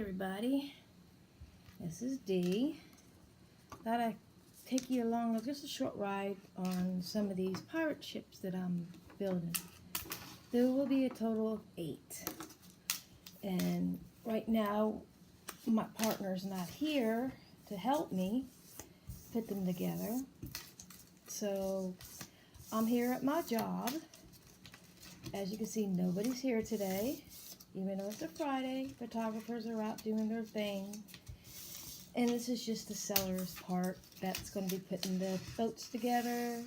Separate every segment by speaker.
Speaker 1: everybody, this is Dee. Thought I'd take you along on just a short ride on some of these pirate ships that I'm building. There will be a total of 8. And right now, my partner's not here to help me put them together. So I'm here at my job. As you can see, nobody's here today. Even though it's a Friday, photographers are out doing their thing. And this is just the seller's part that's going to be putting the boats together.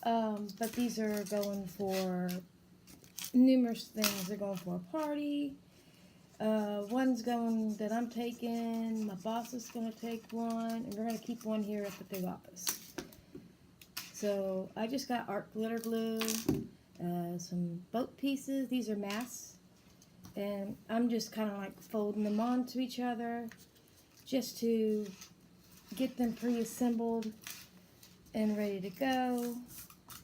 Speaker 1: But these are going for numerous things. They're going for a party. One's going that I'm taking. My boss is going to take one. And we're going to keep one here up at the office. So I just got art glitter glue. Some boat pieces. These are masts. And I'm just kind of like folding them onto each other just to get them pre-assembled and ready to go.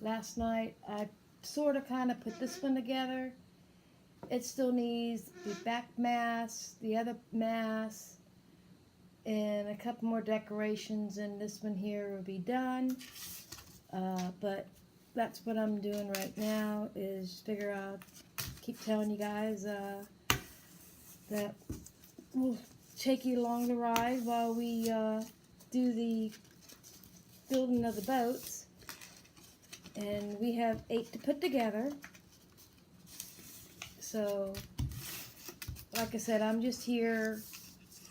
Speaker 1: Last night I sort of kind of put this one together. It still needs the back mast, the other mast, and a couple more decorations, and this one here will be done. But that's what I'm doing right now, is figure out, keep telling you guys that we'll take you along the ride while we do the building of the boats. And we have 8 to put together. So, like I said, I'm just here,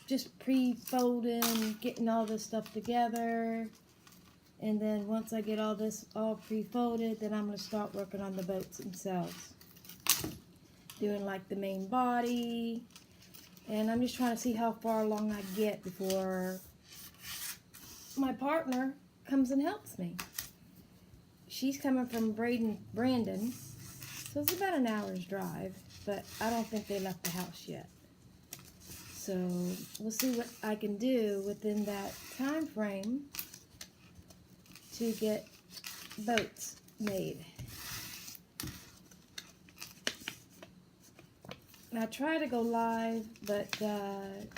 Speaker 1: just pre-folding, getting all this stuff together. And then once I get all this all pre-folded, then I'm going to start working on the boats themselves. Doing like the main body. And I'm just trying to see how far along I get before my partner comes and helps me. She's coming from Brandon. So it's about an hour's drive. But I don't think they left the house yet. So we'll see what I can do within that time frame to get boats made. I tried to go live, but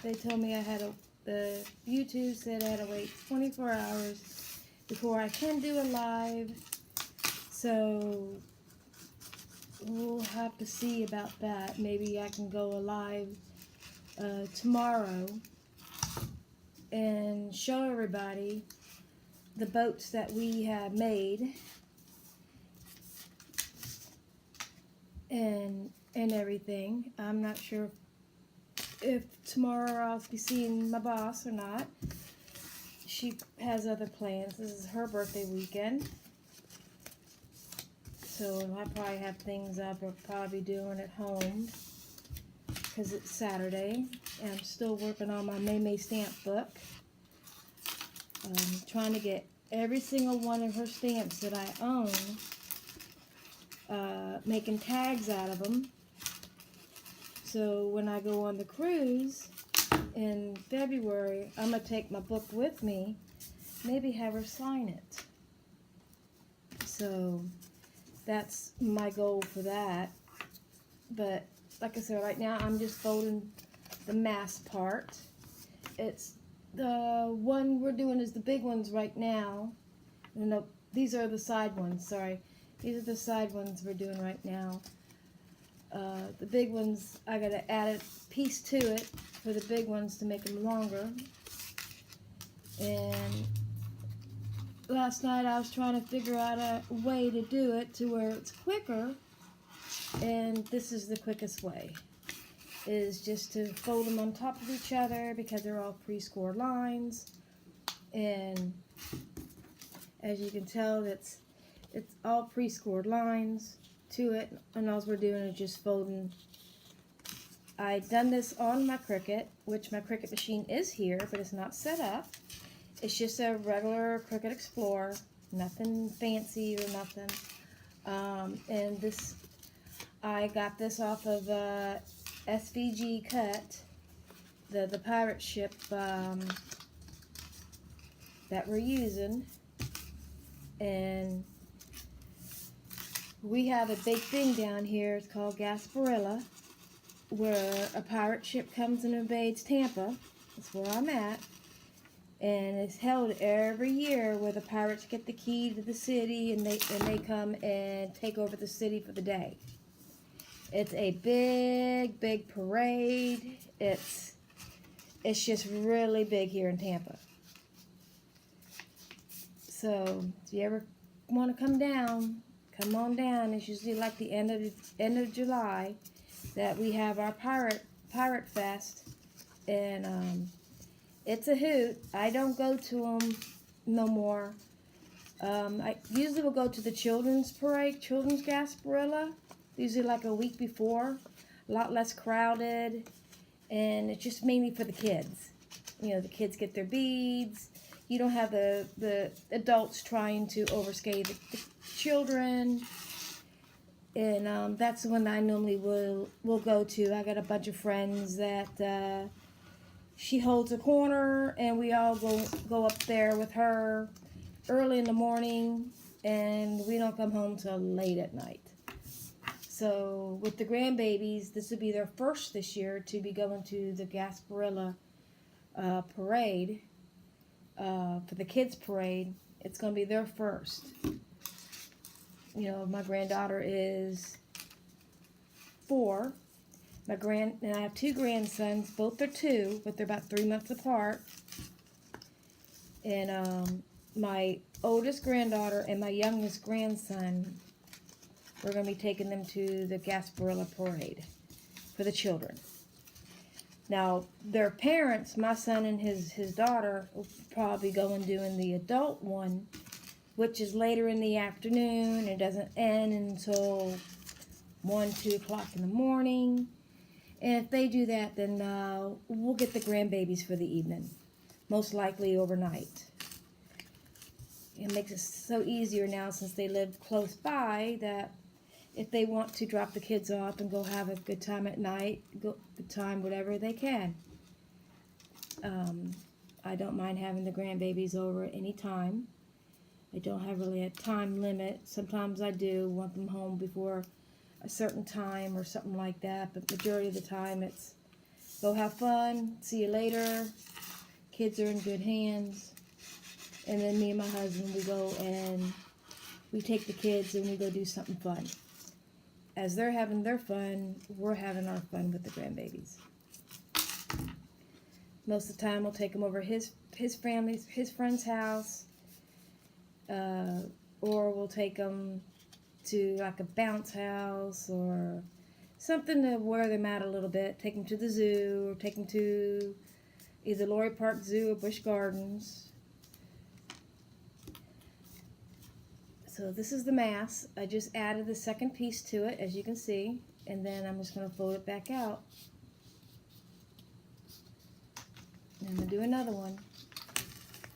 Speaker 1: they told me I had to, the YouTube said I had to wait 24 hours before I can do a live. So we'll have to see about that. Maybe I can go live tomorrow and show everybody the boats that we have made and everything. I'm not sure if tomorrow I'll be seeing my boss or not. She has other plans. This is her birthday weekend. So I probably have things I'll probably be doing at home because it's Saturday. And I'm still working on my May stamp book. Trying to get every single one of her stamps that I own, making tags out of them. So when I go on the cruise in February, I'm going to take my book with me, maybe have her sign it. So that's my goal for that. But like I said, right now I'm just folding the mast part. It's the one we're doing is the big ones right now. No, these are the side ones, sorry. These are the side ones we're doing right now. The big ones, I gotta add a piece to it for the big ones to make them longer. And last night I was trying to figure out a way to do it to where it's quicker. And this is the quickest way. Is just to fold them on top of each other because they're all pre-scored lines. And as you can tell, it's all pre-scored lines to it, and all we're doing is just folding. I done this on my Cricut, which my Cricut machine is here, but it's not set up. It's just a regular Cricut Explorer, nothing fancy or nothing. And this, I got this off of SVG Cut, the pirate ship that we're using. And we have a big thing down here. It's called Gasparilla, where a pirate ship comes and invades Tampa. That's where I'm at. And it's held every year where the pirates get the key to the city and they come and take over the city for the day. It's a big parade. It's just really big here in Tampa. So if you ever want to come on down. It's usually like the end of July that we have our pirate fest, and it's a hoot. I don't go to them no more. I usually will go to the children's parade, children's Gasparilla, usually like a week before. A lot less crowded, and it's just mainly for the kids. You know, the kids get their beads. You don't have the adults trying to overscare the children. And that's the one that I normally will go to. I got a bunch of friends that she holds a corner, and we all go up there with her early in the morning, and we don't come home till late at night. So with the grandbabies, this will be their first this year to be going to the Gasparilla parade, for the kids parade. It's going to be their first. You know, my granddaughter is 4. And I have 2 grandsons. Both are 2, but they're about 3 months apart. And my oldest granddaughter and my youngest grandson, we're going to be taking them to the Gasparilla parade for the children. Now, their parents, my son and his daughter, will probably go and doing the adult one, which is later in the afternoon. It doesn't end until 1, 2 o'clock in the morning. And if they do that, then we'll get the grandbabies for the evening, most likely overnight. It makes it so easier now since they live close by that if they want to drop the kids off and go have a good time at night, good time, whatever, they can. I don't mind having the grandbabies over at any time. I don't have really a time limit. Sometimes I do want them home before a certain time or something like that, but majority of the time it's go have fun, see you later, kids are in good hands, and then me and my husband, we go and we take the kids and we go do something fun. As they're having their fun, we're having our fun with the grandbabies. Most of the time we'll take them over his friend's house, or we'll take them to like a bounce house or something to wear them out a little bit. Take them to the zoo, or take them to either Laurie Park Zoo or Busch Gardens. So this is the mask. I just added the second piece to it, as you can see, and then I'm just going to fold it back out. And I'm going to do another one.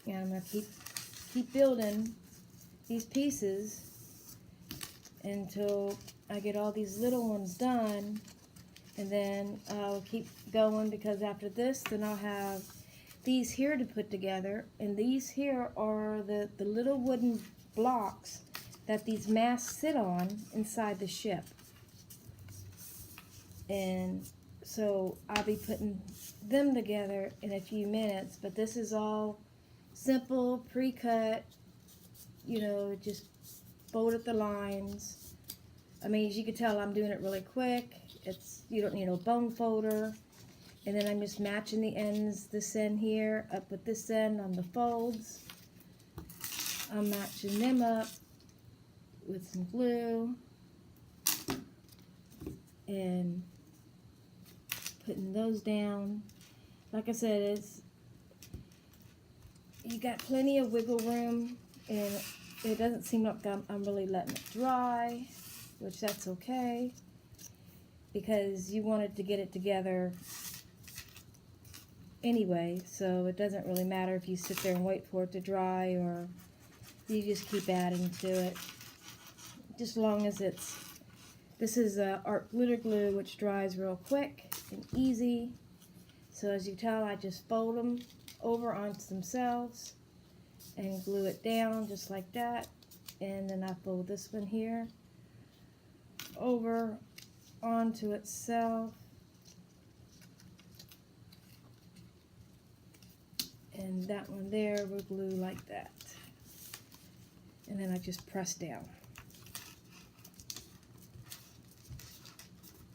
Speaker 1: And I'm going to keep building these pieces until I get all these little ones done, and then I'll keep going, because after this then I'll have these here to put together, and these here are the little wooden blocks that these masks sit on inside the ship. And so I'll be putting them together in a few minutes, but this is all simple, pre-cut, you know, just folded the lines. I mean, as you can tell, I'm doing it really quick. You don't need no bone folder. And then I'm just matching the ends, this end here up with this end on the folds. I'm matching them up with some glue and putting those down. Like I said, you got plenty of wiggle room, and it doesn't seem like I'm really letting it dry, which that's okay, because you wanted to get it together anyway, so it doesn't really matter if you sit there and wait for it to dry, or you just keep adding to it, just as long as this is art glitter glue, which dries real quick and easy. So as you tell, I just fold them over onto themselves and glue it down just like that, and then I fold this one here over onto itself And that one there will glue like that. And then I just press down.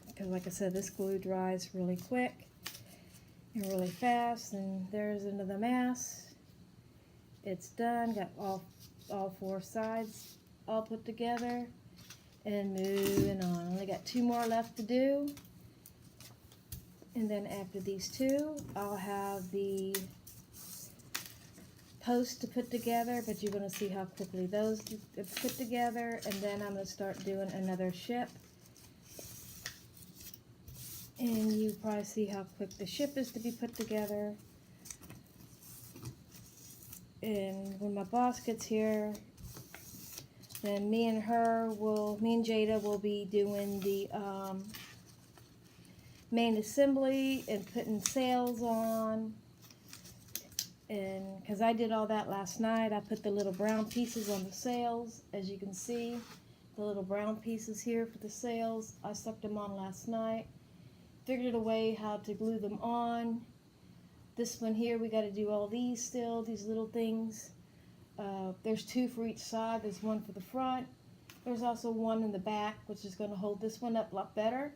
Speaker 1: Because like I said, this glue dries really quick and really fast. And there's another mass. It's done. Got all four sides all put together. And moving on. Only got two more left to do. And then after these two, I'll have the posts to put together, but you're going to see how quickly those get put together. And then I'm going to start doing another ship. And you probably see how quick the ship is to be put together. And when my boss gets here, then me and Jada will be doing the main assembly and putting sails on. And because I did all that last night, I put the little brown pieces on the sails. As you can see, the little brown pieces here for the sails, I stuck them on last night. Figured a way how to glue them on. This one here, we got to do all these still, these little things. There's two for each side. There's one for the front. There's also one in the back, which is going to hold this one up a lot better.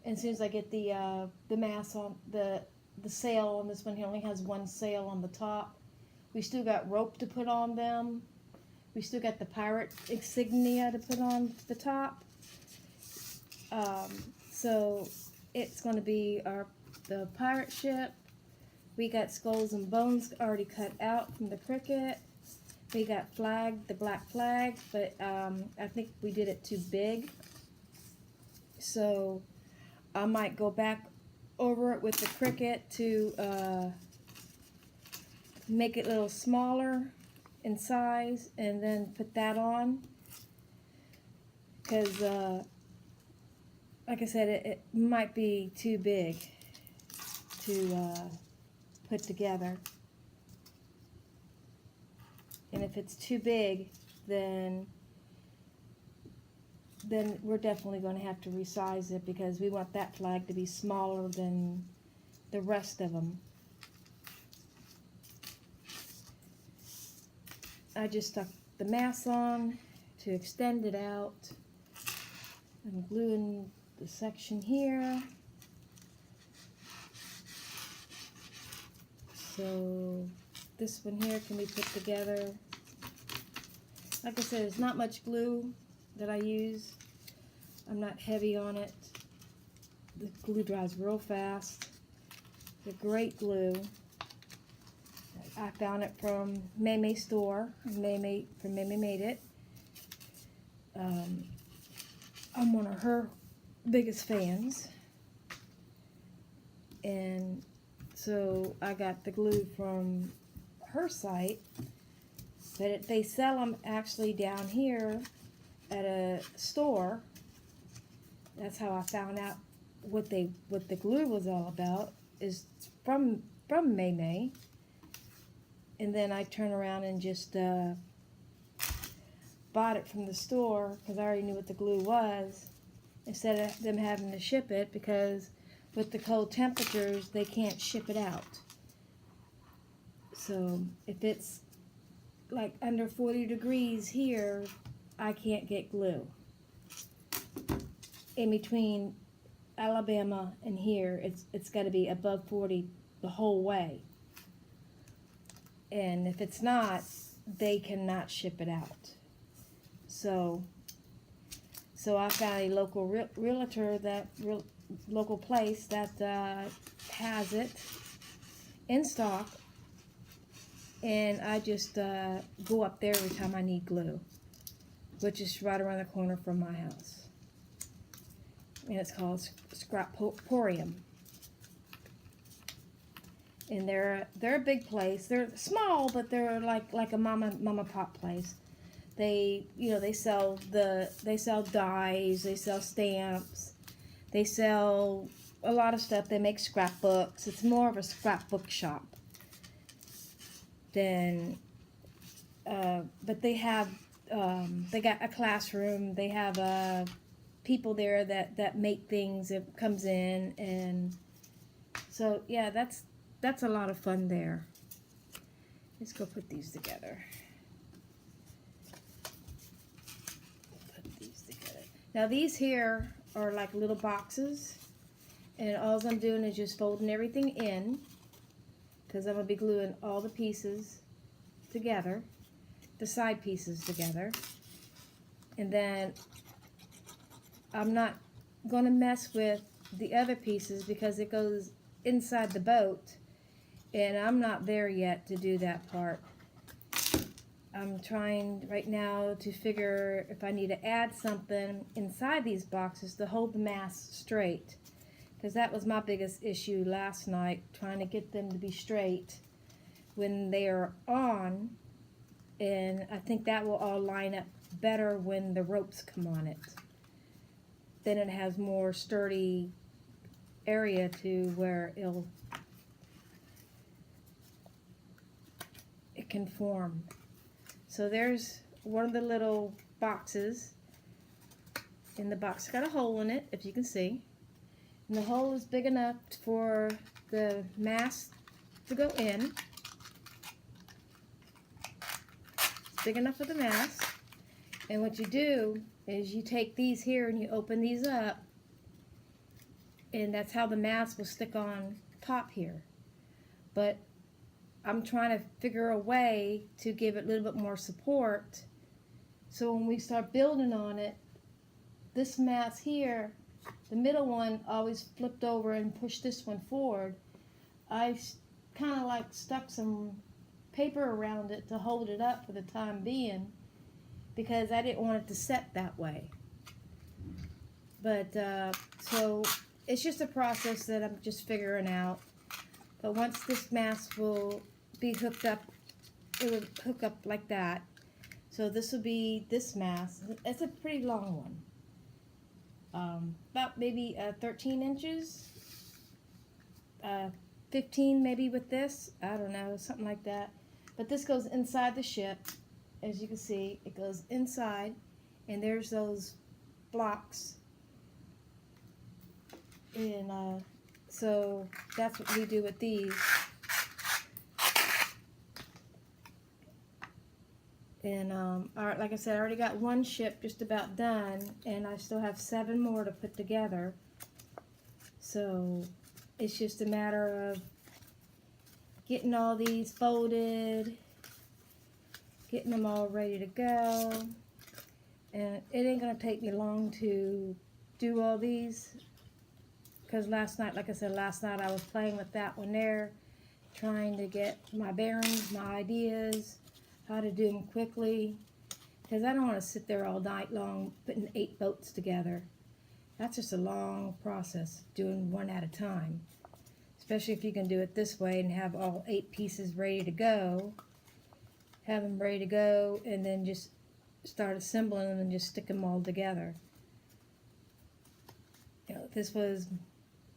Speaker 1: And as soon as I get the mass on the sail on this one, he only has one sail on the top. We still got rope to put on them. We still got the pirate insignia to put on the top. So it's going to be the pirate ship. We got skulls and bones already cut out from the Cricut. We got the black flag, but I think we did it too big. So I might go back over it with the Cricut to make it a little smaller in size and then put that on. Because, like I said, it might be too big to put together. And if it's too big, then we're definitely going to have to resize it, because we want that flag to be smaller than the rest of them. I just stuck the mass on to extend it out. I'm gluing the section here. So this one here can be put together. Like I said, it's not much glue that I use. I'm not heavy on it. The glue dries real fast. It's a great glue. I found it from Maymay store. Maymay made it. I'm one of her biggest fans. And so I got the glue from her site, but they sell them actually down here at a store. That's how I found out what the glue was all about, is from Maymay. And then I turned around and just bought it from the store, because I already knew what the glue was, instead of them having to ship it, because with the cold temperatures they can't ship it out. So if it's like under 40 degrees here, I can't get glue. In between Alabama and here, it's got to be above 40 the whole way. And if it's not, they cannot ship it out. So I found a local realtor, local place that has it in stock, and I just go up there every time I need glue, which is right around the corner from my house. And it's called Scraporium. And they're a big place. They're small, but they're like a mama pop place. They sell dyes, they sell stamps, they sell a lot of stuff. They make scrapbooks. It's more of a scrapbook shop than but they have they got a classroom. They have people there that make things. It comes in, and so yeah, that's a lot of fun there. Let's go put these together. Put these together. Now these here are like little boxes, and all I'm doing is just folding everything in, because I'm going to be gluing all the pieces together, the side pieces together. And then I'm not going to mess with the other pieces because it goes inside the boat, and I'm not there yet to do that part. I'm trying right now to figure if I need to add something inside these boxes to hold the mast straight, because that was my biggest issue last night, trying to get them to be straight when they are on. And I think that will all line up better when the ropes come on it. Then it has more sturdy area to where it can form. So there's one of the little boxes, and the box got a hole in it, if you can see. And the hole is big enough for the mast to go in. It's big enough for the mast. And what you do is you take these here and you open these up, and that's how the mast will stick on top here. But I'm trying to figure a way to give it a little bit more support, so when we start building on it, this mast here, the middle one, always flipped over and pushed this one forward. I kind of like stuck some paper around it to hold it up for the time being, because I didn't want it to set that way. But so it's just a process that I'm just figuring out. But once this mast will be hooked up, it would hook up like that. So this will be this mast. It's a pretty long one, about maybe 13 inches, 15 maybe with this, I don't know, something like that. But this goes inside the ship. As you can see, it goes inside, and there's those blocks. And so that's what we do with these. And like I said, I already got one ship just about done, and I still have 7 more to put together. So it's just a matter of getting all these folded, getting them all ready to go. And it ain't gonna take me long to do all these, because last night, like I said, last night I was playing with that one there, trying to get my bearings, my ideas, how to do them quickly, because I don't want to sit there all night long putting 8 boats together. That's just a long process, doing one at a time, especially if you can do it this way and have all 8 pieces ready to go. Have them ready to go, and then just start assembling them and just stick them all together. You know, this was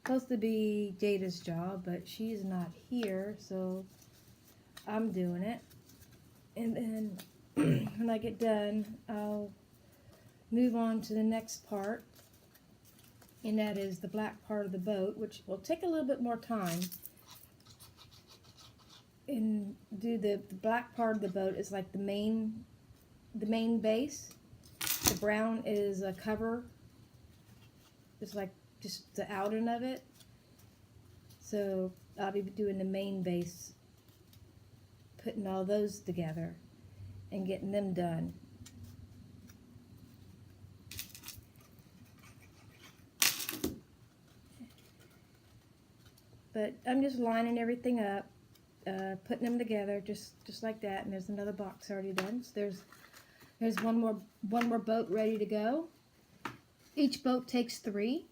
Speaker 1: supposed to be Jada's job, but she's not here, so I'm doing it. And then when I get done, I'll move on to the next part, and that is the black part of the boat, which will take a little bit more time. And do the black part of the boat is like the main base. The brown is a cover. It's like just the outing of it. So I'll be doing the main base, putting all those together and getting them done. But I'm just lining everything up, putting them together just like that. And there's another box already done. So there's one more boat ready to go. Each boat takes 3,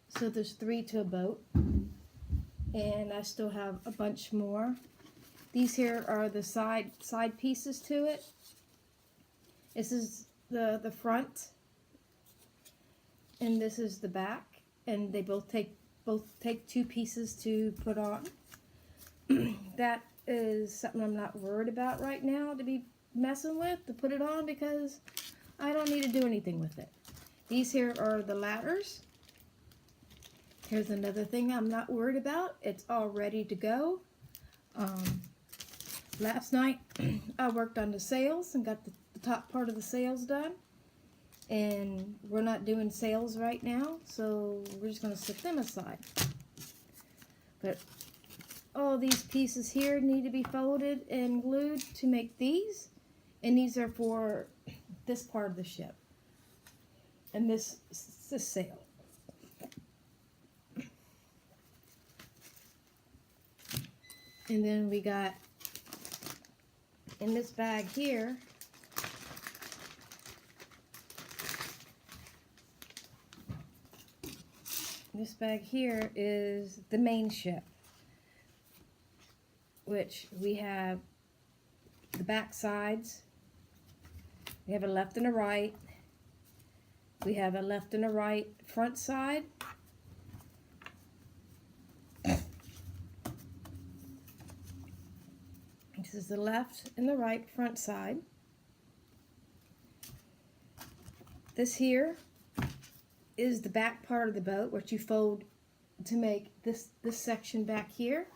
Speaker 1: so there's 3 to a boat. And I still have a bunch more. These here are the side pieces to it. This is the front, and this is the back, and they both take 2 pieces to put on. That is something I'm not worried about right now to be messing with, to put it on, because I don't need to do anything with it. These here are the ladders. Here's another thing I'm not worried about. It's all ready to go. last night I worked on the sails and got the top part of the sails done. And we're not doing sails right now, so we're just going to set them aside. But all these pieces here need to be folded and glued to make these. And these are for this part of the ship. And this sail. And then we got, in this bag here, this bag here is the main ship, which we have the back sides. We have a left and a right. We have a left and a right front side. This is the left and the right front side. This here is the back part of the boat, which you fold to make this section back here.